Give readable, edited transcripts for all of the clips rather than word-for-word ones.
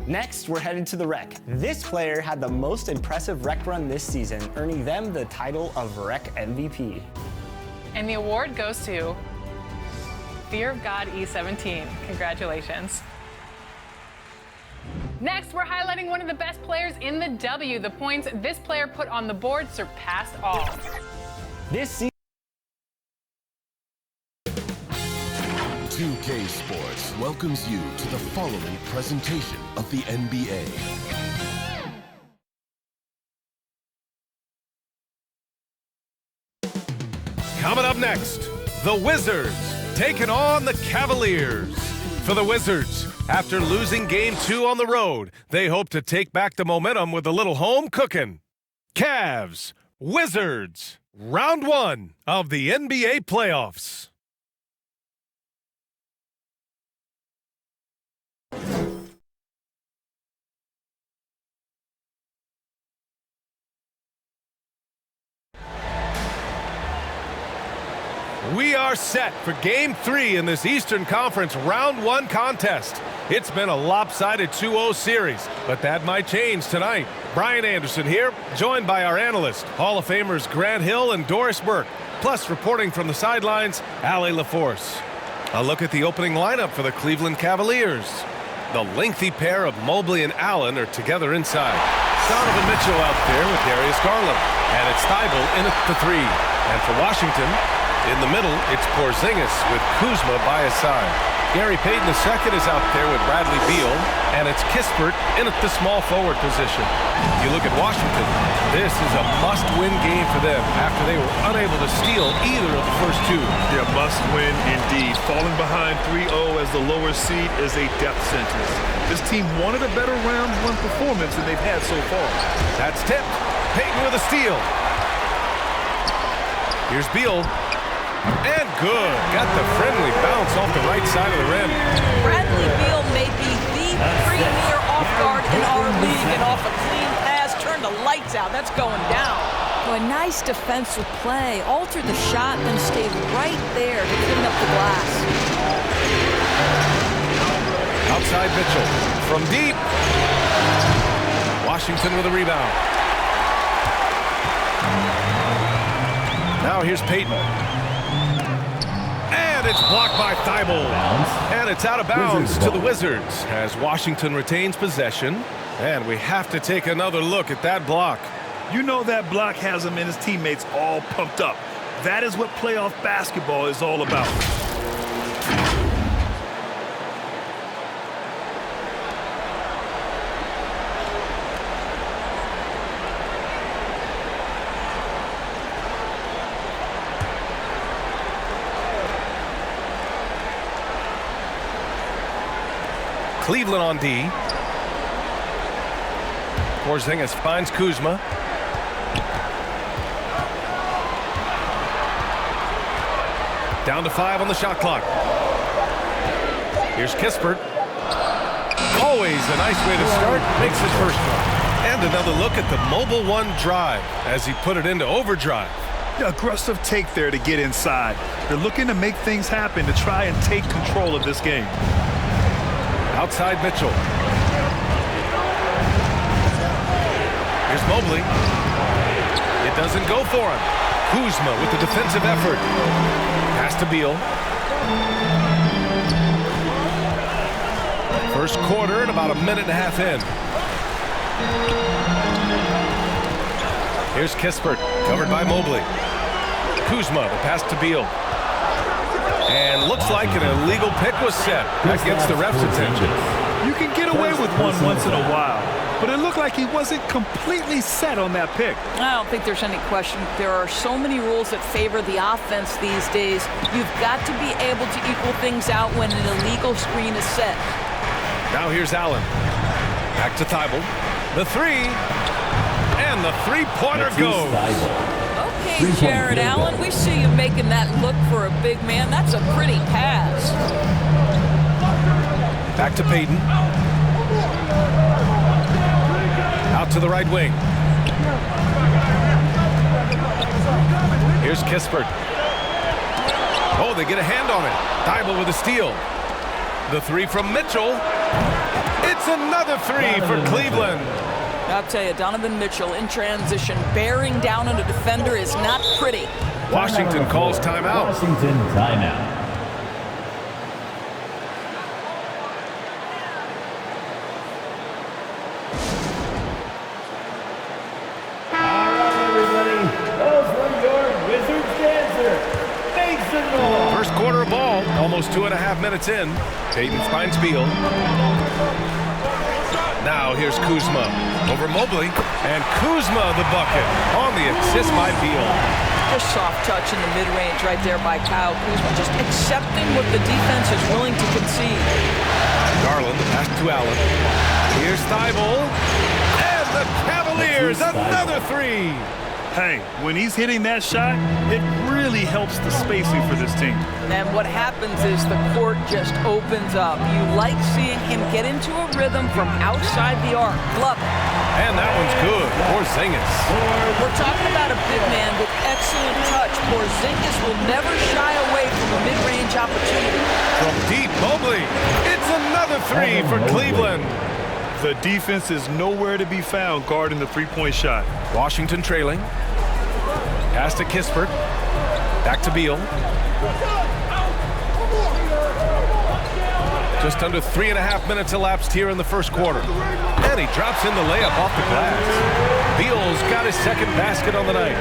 Next, we're headed to the Rec. This player had the most impressive Rec run this season, earning them the title of Rec MVP. And the award goes to Fear of God E17. Congratulations. Next, we're highlighting one of the best players in the W. The points this player put on the board surpassed all. This season, 2K Sports welcomes you to the following presentation of the NBA. Coming up next, the Wizards taking on the Cavaliers. For the Wizards, after losing Game 2 on the road, they hope to take back the momentum with a little home cooking. Cavs, Wizards, round 1 of the NBA playoffs. We are set for Game 3 in this Eastern Conference Round 1 contest. It's been a lopsided 2-0 series, but that might change tonight. Brian Anderson here, joined by our analysts, Hall of Famers Grant Hill and Doris Burke, plus reporting from the sidelines, Ali LaForce. A look at the opening lineup for the Cleveland Cavaliers. The lengthy pair of Mobley and Allen are together inside. Donovan Mitchell out there with Darius Garland, and it's Thibault in at the 3. And for Washington, in the middle, it's Porzingis with Kuzma by his side. Gary Payton II is out there with Bradley Beal, and it's Kispert in at the small forward position. You look at Washington, this is a must-win game for them after they were unable to steal either of the first two. Yeah, must-win indeed. Falling behind 3-0 as the lower seed is a death sentence. This team wanted a better round 1 performance than they've had so far. That's tipped. Payton with a steal. Here's Beal. And good. Got the friendly bounce off the right side of the rim. Bradley Beal may be the premier off guard in our league, and off a clean pass, turned the lights out. That's going down. Well, a nice defensive play. Altered the shot, then stayed right there to clean up the glass. Outside Mitchell. From deep. Washington with a rebound. Now here's Payton. And it's blocked by Thibault. And it's out of bounds to the Wizards as Washington retains possession. And we have to take another look at that block. You know that block has him and his teammates all pumped up. That is what playoff basketball is all about. Cleveland on D. Porzingis finds Kuzma. Down to 5 on the shot clock. Here's Kispert. Always a nice way to start. Makes his first one. And another look at the mobile 1 drive as he put it into overdrive. The aggressive take there to get inside. They're looking to make things happen to try and take control of this game. Outside Mitchell. Here's Mobley. It doesn't go for him. Kuzma with the defensive effort. Pass to Beal. First quarter and about a minute and a half in. Here's Kispert, covered by Mobley. Kuzma, the pass to Beal. And looks like an illegal pick was set. That gets the ref's attention. You can get away with one once in a while, but it looked like he wasn't completely set on that pick. I don't think there's any question. There are so many rules that favor the offense these days. You've got to be able to equal things out when an illegal screen is set. Now here's Allen. Back to Thibault. The 3. And the three-pointer goes. Okay, Jared Allen, we see you making that look for a big man. That's a pretty pass. Back to Payton. Out to the right wing. Here's Kispert. Oh, they get a hand on it. Thibault with a steal. The 3 from Mitchell. It's another three for Cleveland. I'll tell you, Donovan Mitchell in transition, bearing down on a defender is not pretty. Washington calls timeout. Washington timeout. First quarter ball, almost 2.5 minutes in. Payton finds Beal. Now here's Kuzma over Mobley, and Kuzma the bucket on the assist by Beal. Just soft touch in the mid-range right there by Kyle Kuzma, just accepting what the defense is willing to concede. Garland pass to Allen. Here's Thibault, and the Cavaliers another three. Hey, when he's hitting that shot, it really helps the spacing for this team. And what happens is the court just opens up. You like seeing him get into a rhythm from outside the arc. Love it. And that one's good. Porzingis. We're talking about a big man with excellent touch. Porzingis will never shy away from a mid-range opportunity. From deep, Mobley. It's another three for Cleveland. The defense is nowhere to be found guarding the three-point shot. Washington trailing. Pass to Kispert. Back to Beal. Just under 3.5 minutes elapsed here in the first quarter. And he drops in the layup off the glass. Beal's got his second basket on the night.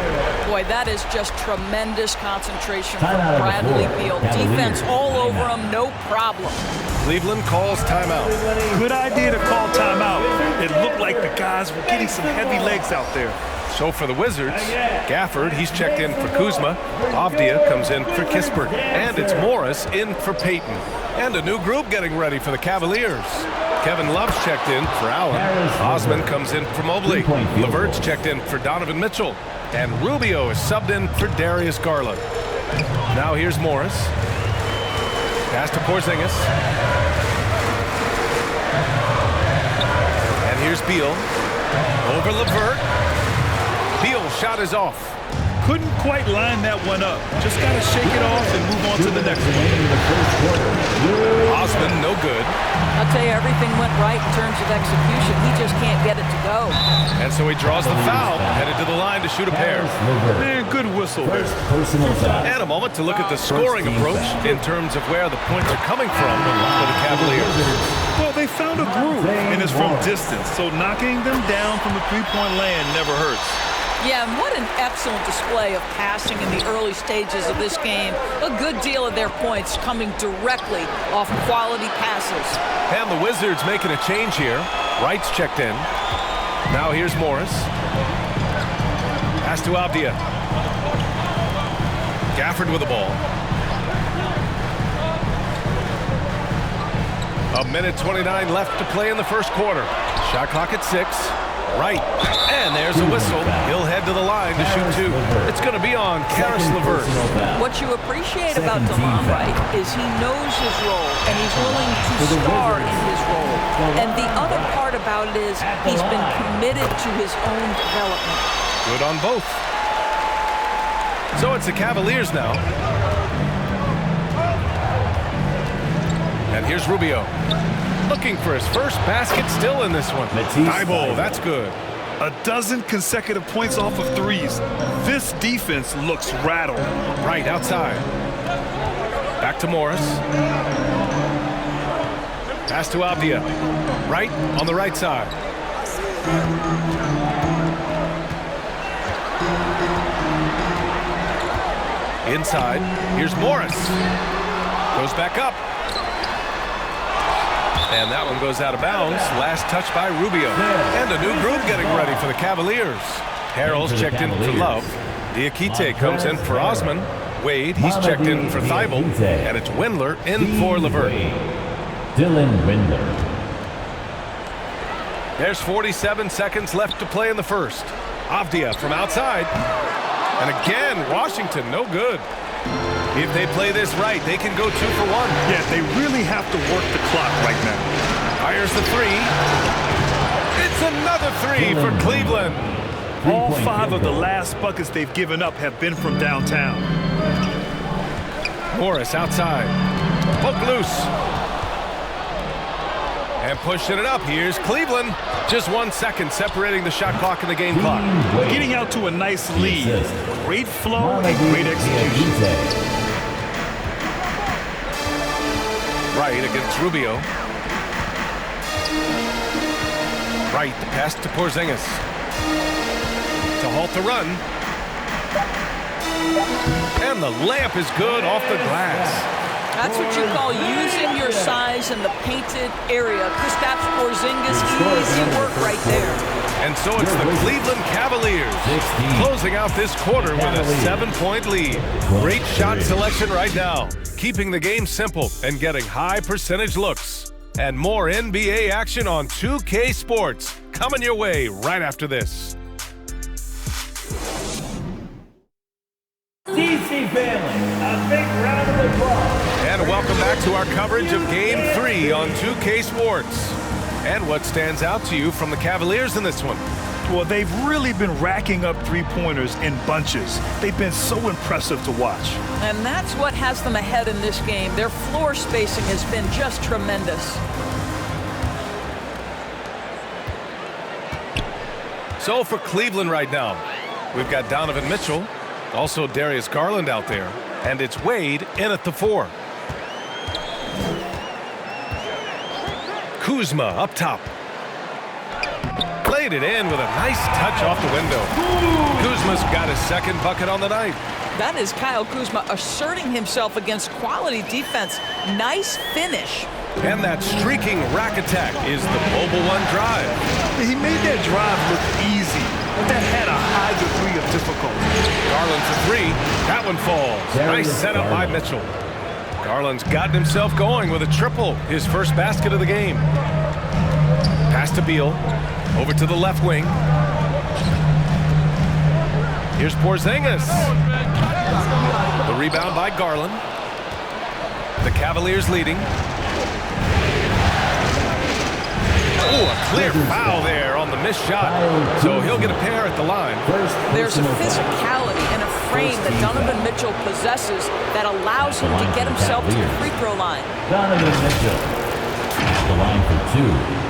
Boy, that is just tremendous concentration from Bradley Beal. Defense all over him, no problem. Cleveland calls timeout. Good idea to call timeout. It looked like the guys were getting some heavy legs out there. So for the Wizards, Gafford, he's checked in for Kuzma. Avdia comes in for Kispert. And it's Morris in for Payton. And a new group getting ready for the Cavaliers. Kevin Love's checked in for Allen. Osman comes in for Mobley. LeVert's checked in for Donovan Mitchell. And Rubio is subbed in for Darius Garland. Now here's Morris. Pass to Porzingis. And here's Beal. Over LeVert. Beal's shot is off. Couldn't quite line that one up. Just got to shake it off and move on to the next one. Osman, no good. I'll tell you, everything went right in terms of execution. He just can't get it to go. And so he draws the foul, headed to the line to shoot a pair. Man, good whistle there. And a moment to look at the scoring approach in terms of where the points are coming from for the Cavaliers. Well, they found a groove, and it's from distance, so knocking them down from the three-point land never hurts. Yeah, and what an excellent display of passing in the early stages of this game. A good deal of their points coming directly off quality passes. And the Wizards making a change here. Wright's checked in. Now here's Morris. Pass to Avdia. Gafford with the ball. 1:29 left to play in the first quarter. Shot clock at 6. Wright. And there's a whistle. He'll head to the line to shoot two. It's going to be on Karis LeVert. What you appreciate about DeLon Wright is he knows his role, and he's willing to star in his role. And the other part about it is he's been committed to his own development. Good on both. So it's the Cavaliers now. And here's Rubio. Looking for his first basket still in this one. Thibault, that's good. 12 consecutive points off of threes. This defense looks rattled. Right outside. Back to Morris. Pass to Avdia. Right on the right side. Inside. Here's Morris. Goes back up. And that one goes out of bounds. Last touch by Rubio. And a new group getting ready for the Cavaliers. Harrell's checked in for Love. Diakite comes in for Osman. Wade, he's checked in for Thibault. And it's Windler in for LeVert. Dylan Windler. There's 47 seconds left to play in the first. Avdia from outside. And again, Washington, no good. If they play this right, they can go 2 for 1. Yeah, they really have to work the clock right now. Fires the three. It's another three for Cleveland. All 5 of the last buckets they've given up have been from downtown. Morris outside. Poke loose. And pushing it up, here's Cleveland. Just 1 second separating the shot clock and the game clock. Getting out to a nice lead. Great flow and great execution. Wright against Rubio. Wright, the pass to Porzingis. To halt the run. And the layup is good off the glass. That's what you call using your size in the painted area. Kristaps Porzingis, easy work right there. And so it's the Cleveland Cavaliers closing out this quarter with a 7-point lead. Great shot selection right now, keeping the game simple and getting high percentage looks. And more NBA action on 2K Sports coming your way right after this. DC family, a big round of applause. And welcome back to our coverage of Game 3 on 2K Sports. And what stands out to you from the Cavaliers in this one? Well, they've really been racking up three-pointers in bunches. They've been so impressive to watch. And that's what has them ahead in this game. Their floor spacing has been just tremendous. So for Cleveland right now, we've got Donovan Mitchell, also Darius Garland out there, and it's Wade in at the 4. Kuzma up top. Played it in with a nice touch off the window. Kuzma's got his second bucket on the night. That is Kyle Kuzma asserting himself against quality defense. Nice finish. And that streaking rack attack is the mobile one drive. He made that drive look easy, but that had a high degree of difficulty. Garland for 3. That one falls. Nice setup by Mitchell. Garland's gotten himself going with a triple, his first basket of the game. Pass to Beal. Over to the left wing. Here's Porzingis. The rebound by Garland. The Cavaliers leading. Oh, a clear foul there on the missed shot. So he'll get a pair at the line. There's a physicality and a frame that Donovan Mitchell possesses that allows him to get himself to the free throw line. Donovan Mitchell, the line for 2.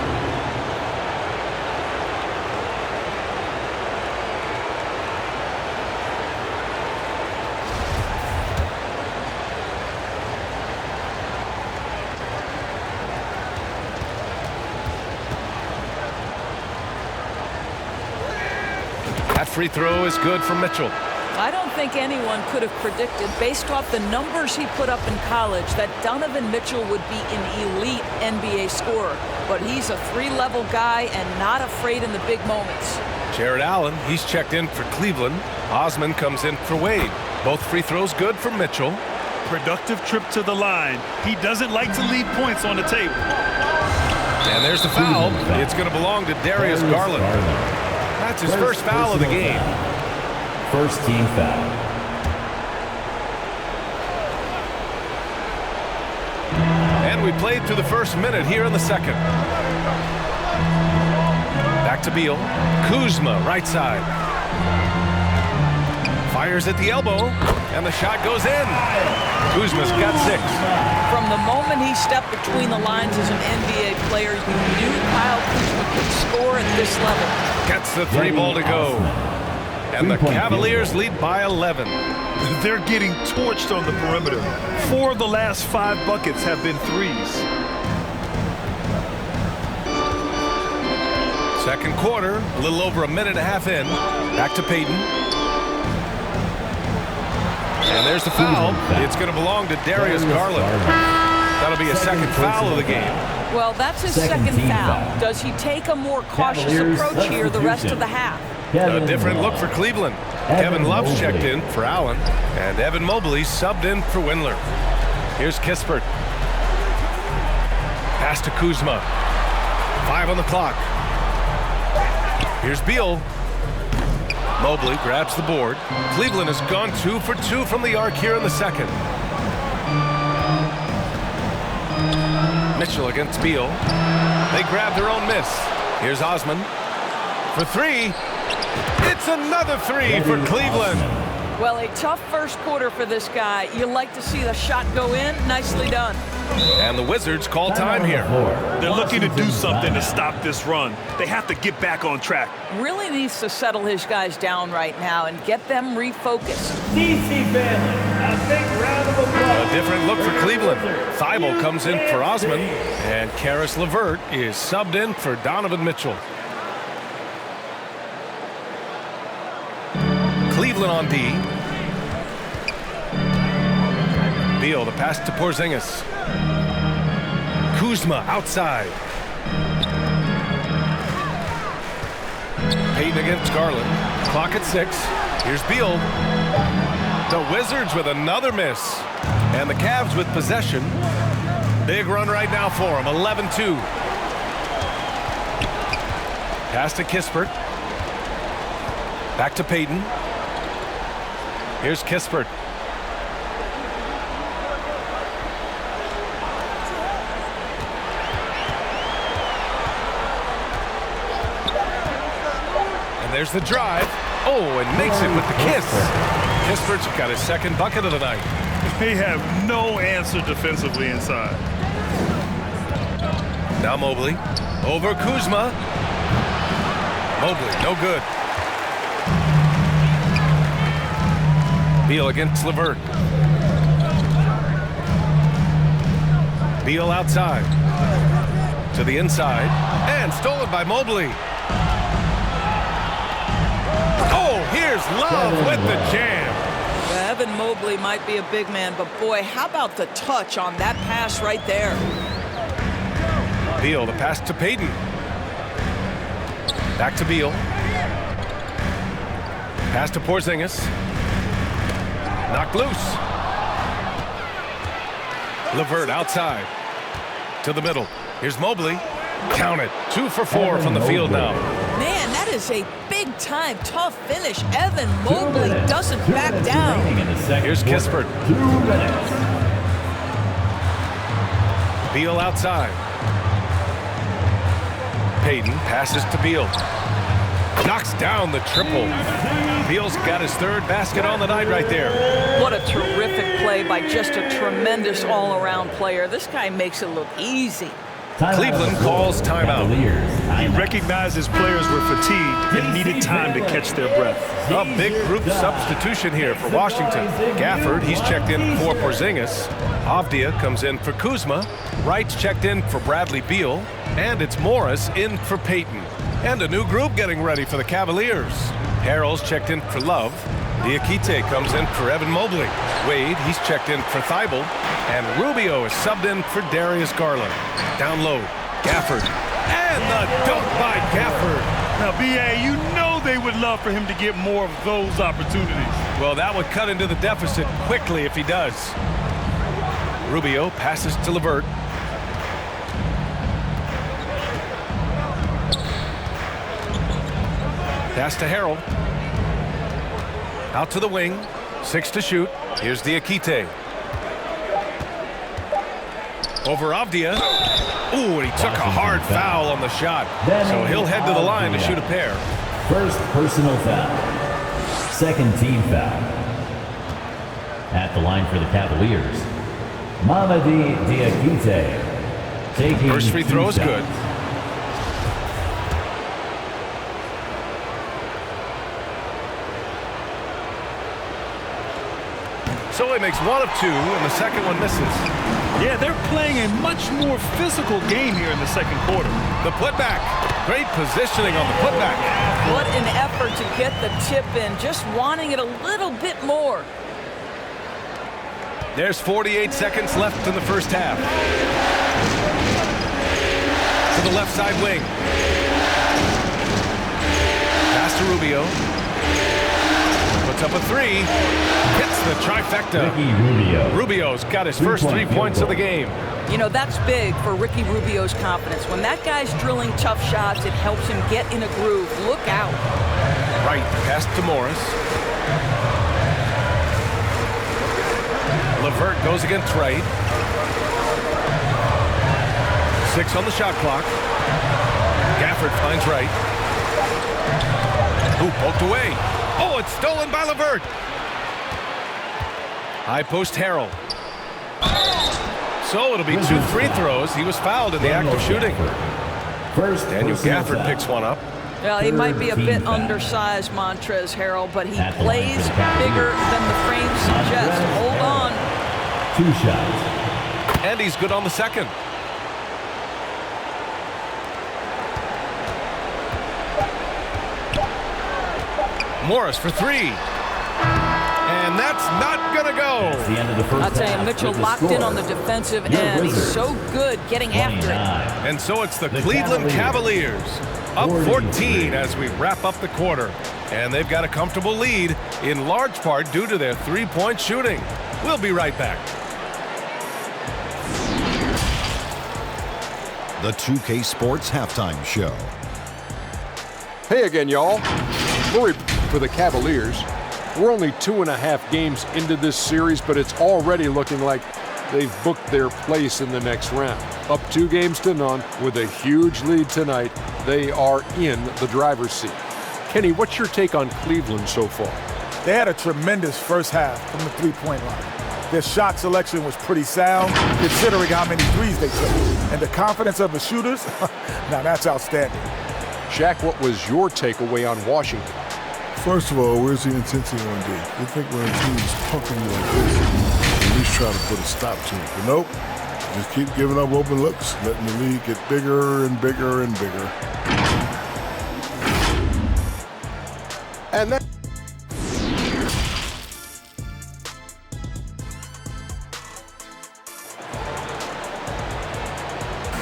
That free throw is good for Mitchell. I don't think anyone could have predicted, based off the numbers he put up in college, that Donovan Mitchell would be an elite NBA scorer. But he's a 3-level guy and not afraid in the big moments. Jared Allen, he's checked in for Cleveland. Osman comes in for Wade. Both free throws good for Mitchell. Productive trip to the line. He doesn't like to leave points on the table. And there's the foul. It's going to belong to Darius Garland. That's his first foul of the game. First team foul. And we played through the first minute here in the second. Back to Beal. Kuzma, right side. Fires at the elbow, and the shot goes in. Kuzma's got 6. From the moment he stepped between the lines as an NBA player, you knew Kyle Kuzma could score at this level. Gets the 3 ball to go. And the Cavaliers lead by 11. They're getting torched on the perimeter. 4 of the last 5 buckets have been threes. Second quarter, a little over a minute and a half in. Back to Payton. And there's the foul. It's going to belong to Darius Garland. That'll be a second foul of the game. Well, that's his second foul. Does he take a more cautious approach here the rest of the half? A different look for Cleveland. Kevin Love's checked in for Allen, and Evan Mobley subbed in for Windler. Here's Kispert. Pass to Kuzma. 5 on the clock. Here's Beal. Mobley grabs the board. Cleveland has gone 2 for 2 from the arc here in the second. Mitchell against Beal. They grab their own miss. Here's Osman for 3. It's another 3 for Cleveland. Well, a tough first quarter for this guy. You like to see the shot go in. Nicely done. And the Wizards call time here. They're looking to do something to stop this run. They have to get back on track. Really needs to settle his guys down right now and get them refocused. DC family, a big round of applause. A different look for Cleveland. Thibault comes in for Osman, and Karis LeVert is subbed in for Donovan Mitchell. Cleveland on D. Beal, the pass to Porzingis. Kuzma outside. Payton against Garland. Clock at 6. Here's Beal. The Wizards with another miss. And the Cavs with possession. Big run right now for them. 11-2. Pass to Kispert. Back to Payton. Here's Kispert. And there's the drive. Oh, and makes it with the kiss. Kispert's got his second bucket of the night. They have no answer defensively inside. Now Mobley. Over Kuzma. Mobley, no good. Beal against LeVert. Beal outside. To the inside. And stolen by Mobley. Oh, here's Love with the jam. Well, Evan Mobley might be a big man, but boy, how about the touch on that pass right there? Beal, the pass to Payton. Back to Beal. Pass to Porzingis. Knocked loose. LeVert outside. To the middle. Here's Mobley. Count it. 2 for 4 from the field now. Man, that is a big-time tough finish. Evan Mobley doesn't back down. Here's Kispert. 2 minutes. Beal outside. Payton passes to Beal. Knocks down the triple. Beal's got his third basket on the night right there. What a terrific play by just a tremendous all-around player. This guy makes it look easy. Cleveland calls timeout. He recognized his players were fatigued and needed time to catch their breath. A big group substitution here for Washington. Gafford, he's checked in for Porzingis. Avdia comes in for Kuzma. Wright's checked in for Bradley Beal. And it's Morris in for Payton. And a new group getting ready for the Cavaliers. Harrell's checked in for Love. Diakite comes in for Evan Mobley. Wade, he's checked in for Thibault. And Rubio is subbed in for Darius Garland. Down low, Gafford. And the dunk by Gafford. Now, B.A., you know they would love for him to get more of those opportunities. Well, that would cut into the deficit quickly if he does. Rubio passes to LeVert. Pass to Harrell. Out to the wing. 6 to shoot. Here's Diakite. Over Avdia. Ooh, and he took a hard foul on the shot. So he'll head to the line to shoot a pair. First personal foul. Second team foul. At the line for the Cavaliers, Mamadi Diakite. Taking First free throw is good. So he makes 1 of 2, and the second one misses. Yeah, they're playing a much more physical game here in the second quarter. The putback. Great positioning on the putback. What an effort to get the tip in, just wanting it a little bit more. There's 48 seconds left in the first half. To the left side wing. Pass to Rubio. Puts up a 3. Hits the trifecta. Ricky Rubio. Rubio's got his first 3 points of the game. You know, that's big for Ricky Rubio's confidence. When that guy's drilling tough shots, it helps him get in a groove. Look out. Right, pass to Morris. LeVert goes against Wright. 6 on the shot clock. Gafford finds Wright. Ooh, poked away. Oh, it's stolen by LeVert. High post Harrell. So it'll be 2 free throws. He was fouled in the act of shooting. Daniel Gafford picks one up. Well, he might be a bit undersized, Montrezl Harrell, but he plays bigger than the frame suggests. Hold on. 2 shots. And he's good on the second. Morris for 3. And that's not going to go. The end of the first I'll tell you, Mitchell locked in on the defensive end. He's so good getting after it. And so it's the Cleveland Cavaliers up 14 as we wrap up the quarter. And they've got a comfortable lead, in large part due to their 3-point shooting. We'll be right back. The 2K Sports Halftime Show. Hey again, y'all. Worried for the Cavaliers. We're only 2.5 games into this series, but it's already looking like they've booked their place in the next round. Up 2 games to none with a huge lead tonight. They are in the driver's seat. Kenny, what's your take on Cleveland so far? They had a tremendous first half from the 3-point line. Their shot selection was pretty sound, considering how many threes they took. And the confidence of the shooters, now that's outstanding. Shaq, what was your takeaway on Washington? First of all, where's the intensity on D? You think when a team is pumping you like this, at least try to put a stop to it. But nope, just keep giving up open looks, letting the lead get bigger and bigger and bigger. And that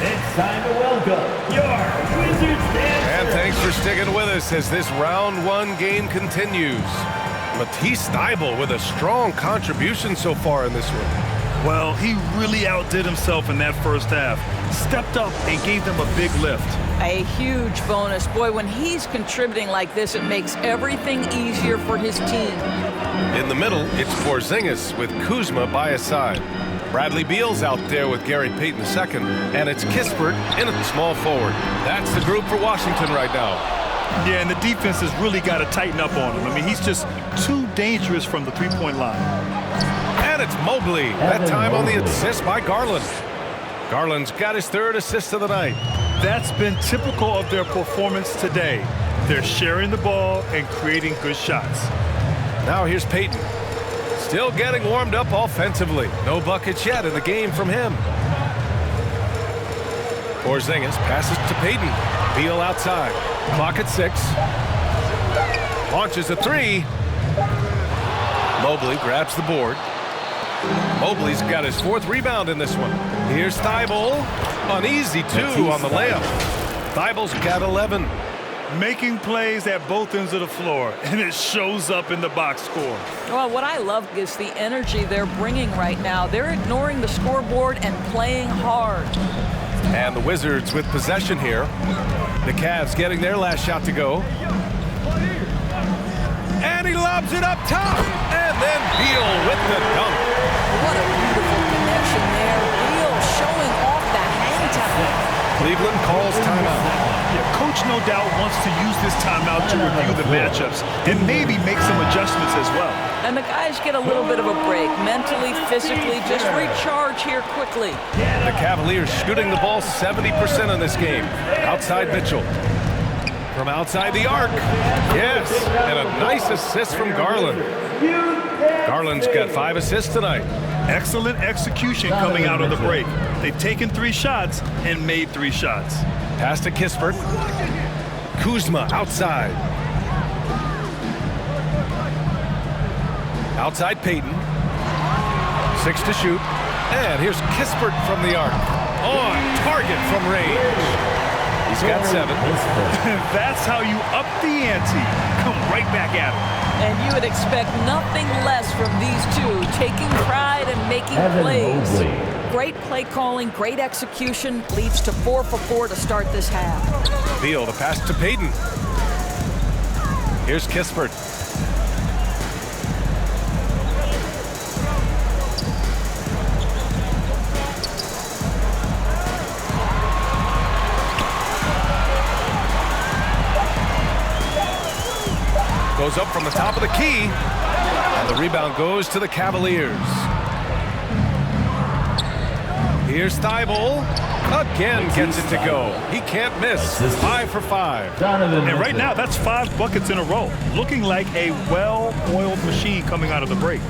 It's time to welcome your Wizards dancers. And thanks for sticking with us as this round 1 game continues. Matisse Thybulle with a strong contribution so far in this one. Well, he really outdid himself in that first half. Stepped up and gave them a big lift. A huge bonus. Boy, when he's contributing like this, it makes everything easier for his team. In the middle, it's Porzingis with Kuzma by his side. Bradley Beal's out there with Gary Payton II, and it's Kispert in at the small forward. That's the group for Washington right now. Yeah, and the defense has really got to tighten up on him. I mean, he's just too dangerous from the 3-point line. And it's Mobley, that time on the assist by Garland. Garland's got his 3rd assist of the night. That's been typical of their performance today. They're sharing the ball and creating good shots. Now here's Payton. Still getting warmed up offensively. No buckets yet in the game from him. Porzingis passes to Payton. Beal outside. Clock at 6. Launches a 3. Mobley grabs the board. Mobley's got his 4th rebound in this one. Here's Thybulle. An easy 2 on the layup. Thybulle's got 11. Making plays at both ends of the floor, and it shows up in the box score. Well, what I love is the energy they're bringing right now. They're ignoring the scoreboard and playing hard. And the Wizards with possession here. The Cavs getting their last shot to go. And he lobs it up top. And then Beal with the dunk. What a beautiful connection there. Beal showing off the hang time. Cleveland calls timeout. Yeah, Coach no doubt wants to use this timeout to review the matchups and maybe make some adjustments as well. And the guys get a little bit of a break, mentally, physically, just recharge here quickly. The Cavaliers shooting the ball 70% in this game. Outside Mitchell. From outside the arc. Yes, and a nice assist from Garland. Garland's got 5 assists tonight. Excellent execution coming out of the break. They've taken 3 shots and made 3 shots. Pass to Kispert. Kuzma outside. Outside Payton. 6 to shoot. And here's Kispert from the arc. On target from range. He's got 7. That's how you up the ante. Come right back at him. And you would expect nothing less from these two, taking pride and making plays. Great play calling, great execution, leads to 4 for 4 to start this half. Beal, the pass to Payton. Here's Kispert. Goes up from the top of the key. And The rebound goes to the Cavaliers. Here's Thibault. Again gets it to go. He can't miss. 5 for 5. And right now, that's 5 buckets in a row. Looking like a well-oiled machine coming out of the break.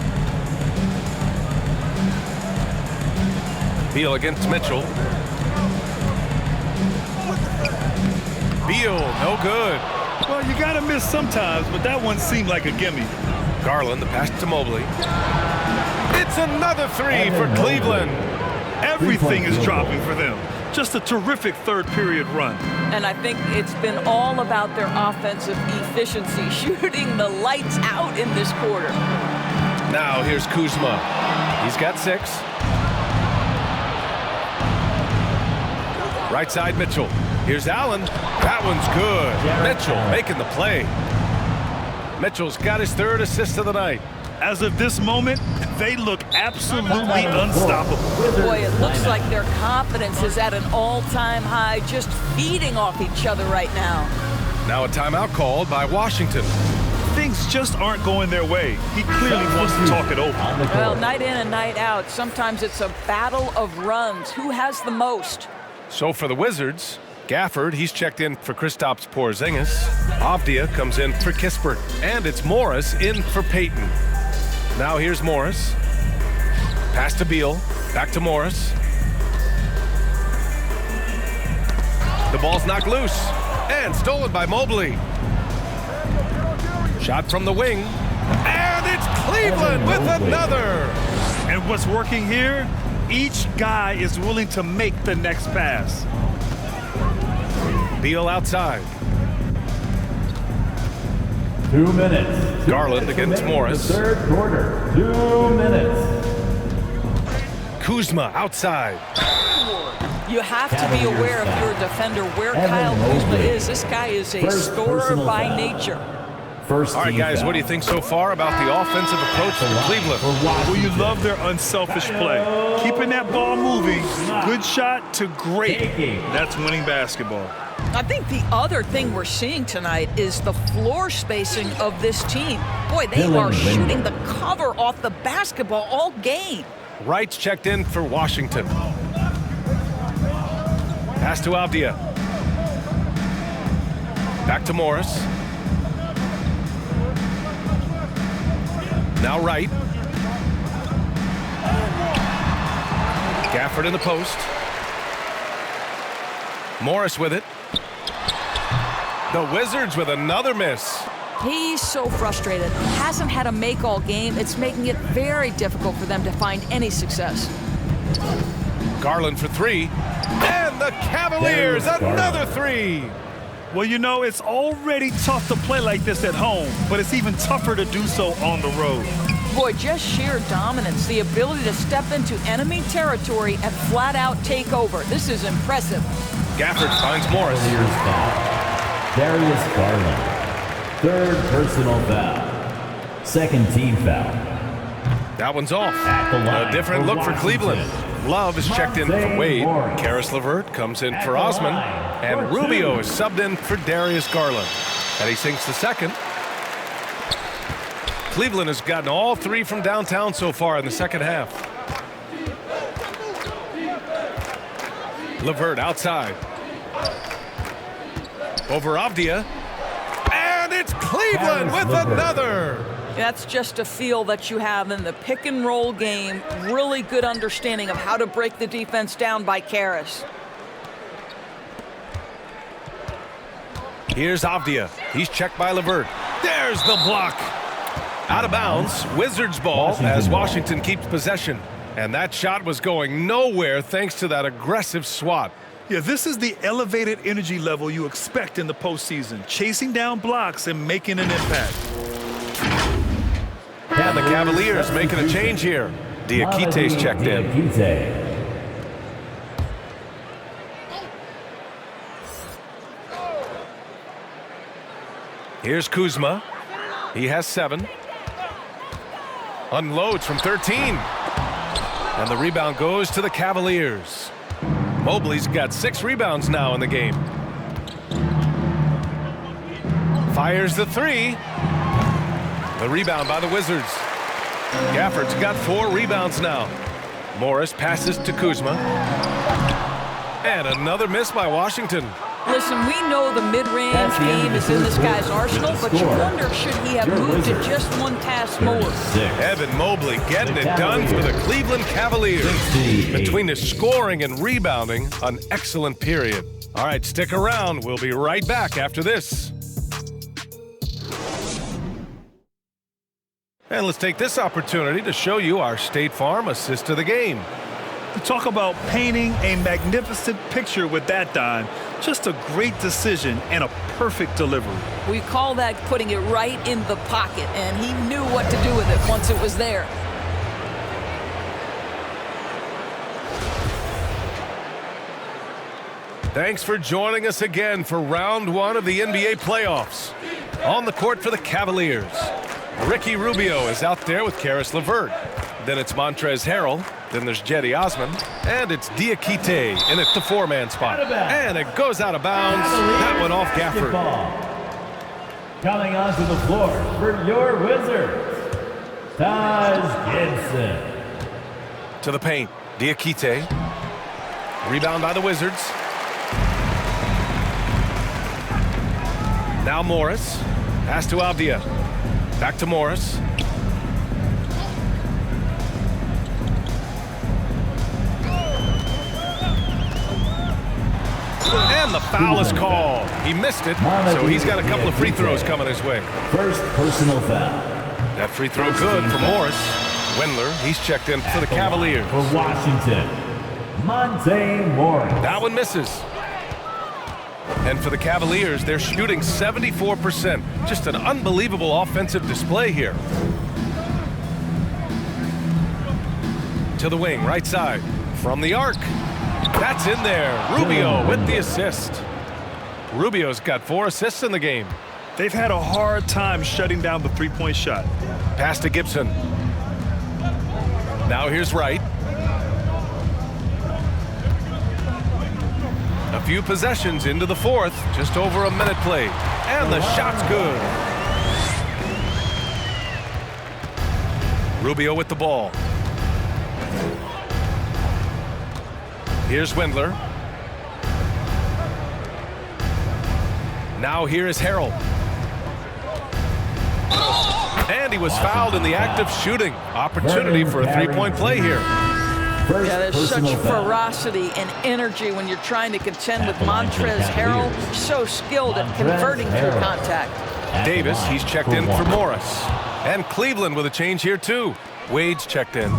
Beal against Mitchell. Beal, no good. Well, you got to miss sometimes, but that one seemed like a gimme. Garland, the pass to Mobley. It's another 3 for Cleveland. Everything is dropping for them. Just a terrific third period run. And I think it's been all about their offensive efficiency, shooting the lights out in this quarter. Now here's Kuzma. He's got 6. Right side Mitchell. Here's Allen. That one's good. Mitchell making the play. Mitchell's got his 3rd assist of the night. As of this moment, they look absolutely unstoppable. Boy, it looks like their confidence is at an all-time high, just feeding off each other right now. Now a timeout called by Washington. Things just aren't going their way. He clearly wants to talk it over. Well, night in and night out, sometimes it's a battle of runs. Who has the most? So for the Wizards, Gafford, he's checked in for Kristaps Porzingis. Avdia comes in for Kispert. And it's Morris in for Payton. Now here's Morris. Pass to Beal. Back to Morris. The ball's knocked loose. And stolen by Mobley. Shot from the wing. And it's Cleveland with another. And what's working here? Each guy is willing to make the next pass. Beal outside. 2 minutes. Garland against Morris. Third quarter. 2 minutes. Kuzma outside. You have to be aware if you're a defender where Kyle Kuzma is. This guy is a scorer by nature. All right, guys, what do you think so far about the offensive approach from Cleveland? Well, you love their unselfish play. Keeping that ball moving, good shot to great. That's winning basketball. I think the other thing we're seeing tonight is the floor spacing of this team. Boy, they are shooting the cover off the basketball all game. Wright's checked in for Washington. Pass to Avdia. Back to Morris. Now Wright. Gafford in the post. Morris with it. The Wizards with another miss. He's so frustrated. Hasn't had a make all game. It's making it very difficult for them to find any success. Garland for 3. And the Cavaliers, another 3. Well, you know, it's already tough to play like this at home, but it's even tougher to do so on the road. Boy, just sheer dominance, the ability to step into enemy territory and flat out take over. This is impressive. Gafford finds Morris. Darius Garland. 3rd personal foul. 2nd team foul. That one's off. A different look for Cleveland. Love is checked in for Wade. Karis LeVert comes in for Osman. And Rubio is subbed in for Darius Garland. And he sinks the 2nd. Cleveland has gotten all 3 from downtown so far in the second half. LeVert outside. Over Avdia. And it's Cleveland with another. That's just a feel that you have in the pick and roll game. Really good understanding of how to break the defense down by Karis. Here's Avdia. He's checked by LeVert. There's the block. Out of bounds. Wizards ball as Washington keeps possession. And that shot was going nowhere thanks to that aggressive swat. Yeah, this is the elevated energy level you expect in the postseason. Chasing down blocks and making an impact. And the Cavaliers making a change here. Diakite's checked in. Here's Kuzma. He has 7. Unloads from 13. And the rebound goes to the Cavaliers. Mobley's got 6 rebounds now in the game. Fires the 3. The rebound by the Wizards. Gafford's got 4 rebounds now. Morris passes to Kuzma. And another miss by Washington. Listen, we know the mid-range game is in this guy's arsenal, but you wonder, should he have moved to just one pass more? Evan Mobley getting it done for the Cleveland Cavaliers. Between his scoring and rebounding, an excellent period. All right, stick around. We'll be right back after this. And let's take this opportunity to show you our State Farm assist of the game. Talk about painting a magnificent picture with that dime. Just a great decision and a perfect delivery. We call that putting it right in the pocket, and he knew what to do with it once it was there. Thanks for joining us again for round 1 of the NBA playoffs. On the court for the Cavaliers, Ricky Rubio is out there with Karis LeVert. Then it's Montrezl Harrell. Then there's Jetty Osman. And it's Diakite in at the 4-man spot. And it goes out of bounds. That one off Gafford. Coming onto the floor for your Wizards, Taj Gibson. To the paint, Diakite. Rebound by the Wizards. Now Morris. Pass to Avdia. Back to Morris. And the foul is called. He missed it, so he's got a couple of free throws coming his way. First personal foul. That free throw good for Morris. Wendler, he's checked in for the Cavaliers. For Washington, Monte Morris. That one misses. And for the Cavaliers, they're shooting 74%. Just an unbelievable offensive display here. To the wing, right side. From the arc. That's in there. Rubio with the assist. Rubio's got 4 assists in the game. They've had a hard time shutting down the three-point shot. Pass to Gibson. Now here's Wright. A few possessions into the 4th. Just over a minute played. And the shot's good. Rubio with the ball. Here's Wendler. Now here is Harrell. And he was fouled in the act of shooting. Opportunity for a 3-point play here. Yeah, there's such ferocity and energy when you're trying to contend with Montrezl Harrell. So skilled at converting through contact. Davis, he's checked in for Morris. And Cleveland with a change here too. Wade's checked in.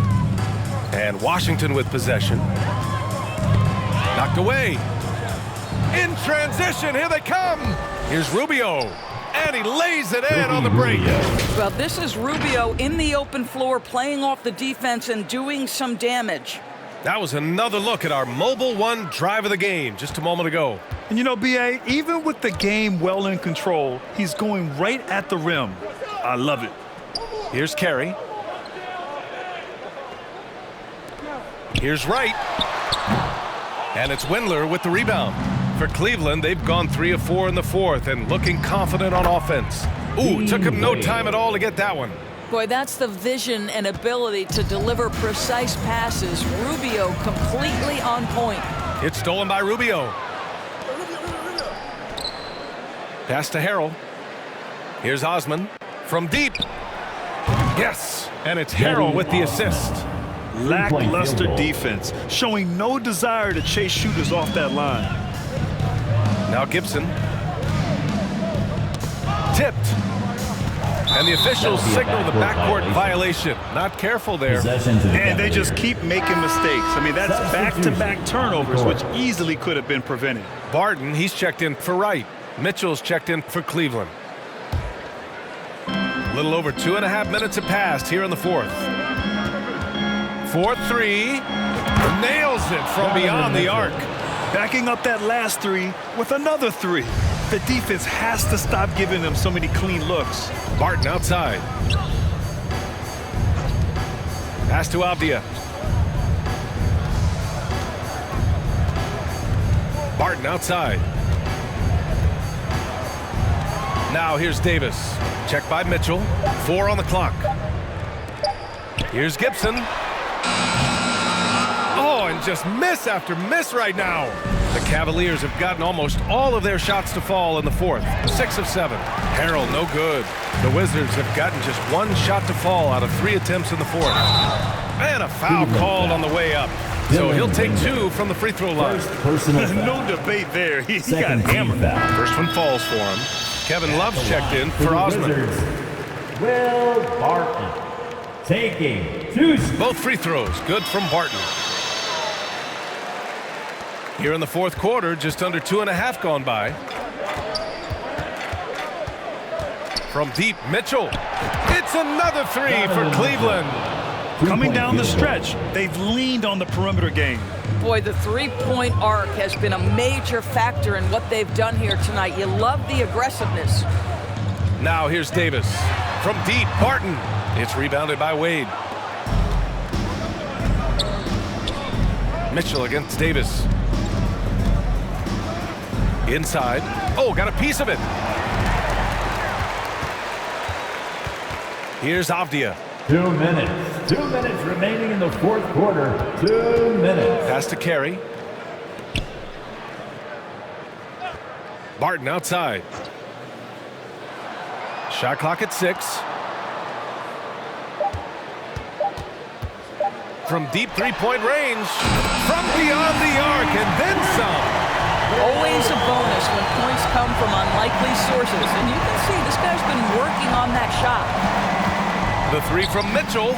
And Washington with possession. Knocked away. In transition, here they come. Here's Rubio. And he lays it in on the break. Well, this is Rubio in the open floor playing off the defense and doing some damage. That was another look at our Mobile One drive of the game just a moment ago. And you know, B.A., even with the game well in control, he's going right at the rim. I love it. Here's Carey. Here's Wright. And it's Wendler with the rebound. For Cleveland, they've gone 3 of 4 in the 4th and looking confident on offense. Ooh, took him no time at all to get that one. Boy, that's the vision and ability to deliver precise passes. Rubio completely on point. It's stolen by Rubio. Pass to Harrell. Here's Osman from deep. Yes, and it's Harrell with the assist. Lackluster defense, showing no desire to chase shooters off that line. Now Gibson. Tipped. And the officials signal the backcourt violation. Not careful there. And they just keep making mistakes. I mean, that's back-to-back turnovers, which easily could have been prevented. Barton, he's checked in for Wright. Mitchell's checked in for Cleveland. A little over 2.5 minutes have passed here in the 4th. 4-3. Nails it from beyond the arc. Backing up that last 3 with another 3. The defense has to stop giving them so many clean looks. Barton outside. Pass to Avdia. Barton outside. Now here's Davis. Checked by Mitchell. 4 on the clock. Here's Gibson. Oh, and just miss after miss right now. The Cavaliers have gotten almost all of their shots to fall in the fourth. 6 of 7. Harrell, no good. The Wizards have gotten just 1 shot to fall out of 3 attempts in the fourth. And a foul called on the way up. So he'll take 2 from the free throw line. No debate there. He got hammered. First one falls for him. Kevin Love's checked in for Osman. Will Barton taking 2. Both free throws good from Barton. Here in the fourth quarter, just under 2.5 gone by. From deep, Mitchell. It's another 3 for Cleveland. Coming down the stretch, they've leaned on the perimeter game. Boy, the three-point arc has been a major factor in what they've done here tonight. You love the aggressiveness. Now here's Davis. From deep, Barton. It's rebounded by Wade. Mitchell against Davis. Inside. Oh, got a piece of it. Here's Avdia. 2 minutes. 2 minutes remaining in the fourth quarter. 2 minutes. Pass to Carey. Barton outside. Shot clock at 6. From deep three-point range. From beyond the arc and then some. Always a bonus when points come from unlikely sources. And you can see this guy's been working on that shot. The 3 from Mitchell.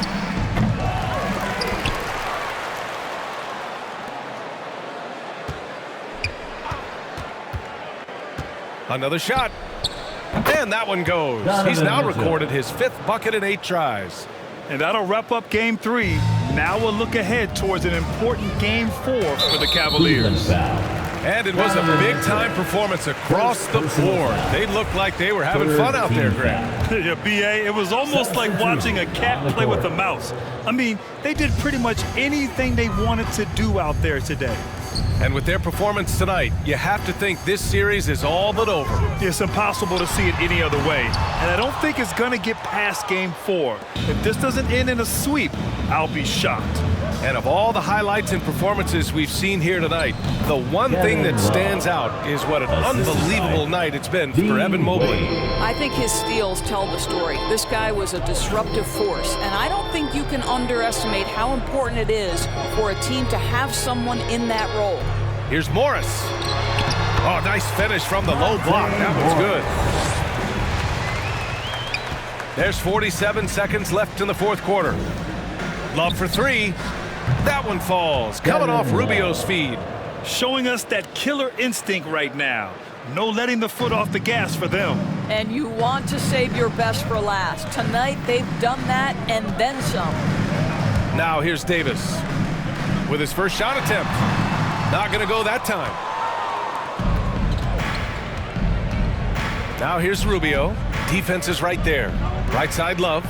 Another shot. And that one goes. He's now recorded his 5th bucket in 8 tries. And that'll wrap up game 3. Now we'll look ahead towards an important game 4 for the Cavaliers. And it was a big-time performance across the board. They looked like they were having fun out there, Greg. Yeah, B.A., it was almost like watching a cat play with a mouse. I mean, they did pretty much anything they wanted to do out there today. And with their performance tonight, you have to think this series is all but over. It's impossible to see it any other way. And I don't think it's going to get past game 4. If this doesn't end in a sweep, I'll be shocked. And of all the highlights and performances we've seen here tonight, the one thing that stands out is what an unbelievable night it's been for Evan Mobley. I think his steals tell the story. This guy was a disruptive force, and I don't think you can underestimate how important it is for a team to have someone in that role. Here's Morris. Oh, nice finish from the low block. That was good. There's 47 seconds left in the fourth quarter. Love for 3. That one falls, coming off Rubio's feed. Showing us that killer instinct right now. No letting the foot off the gas for them. And you want to save your best for last. Tonight, they've done that and then some. Now here's Davis with his first shot attempt. Not going to go that time. Now here's Rubio. Defense is right there. Right side, Love.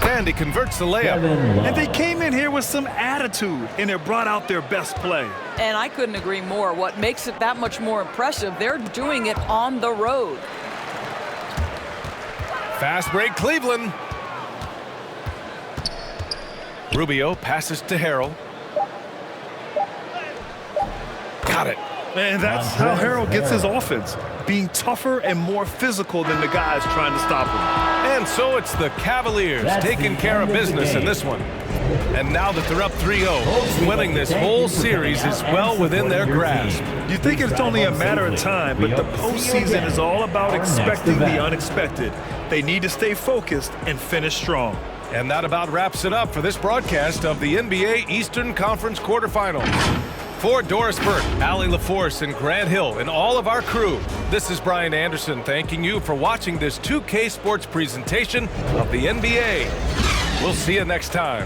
And he converts the layup. And they came in here with some attitude, and it brought out their best play. And I couldn't agree more. What makes it that much more impressive, they're doing it on the road. Fast break, Cleveland. Rubio passes to Harrell. Got it. And that's how Harrell gets his offense, being tougher and more physical than the guys trying to stop him. And so it's the Cavaliers taking care of business in this one. And now that they're up 3-0, winning this whole series is well within their grasp. You think it's only a matter of time, but the postseason is all about expecting the unexpected. They need to stay focused and finish strong. And that about wraps it up for this broadcast of the NBA Eastern Conference quarterfinals. For Doris Burke, Allie LaForce, and Grant Hill, and all of our crew, this is Brian Anderson thanking you for watching this 2K Sports presentation of the NBA. We'll see you next time.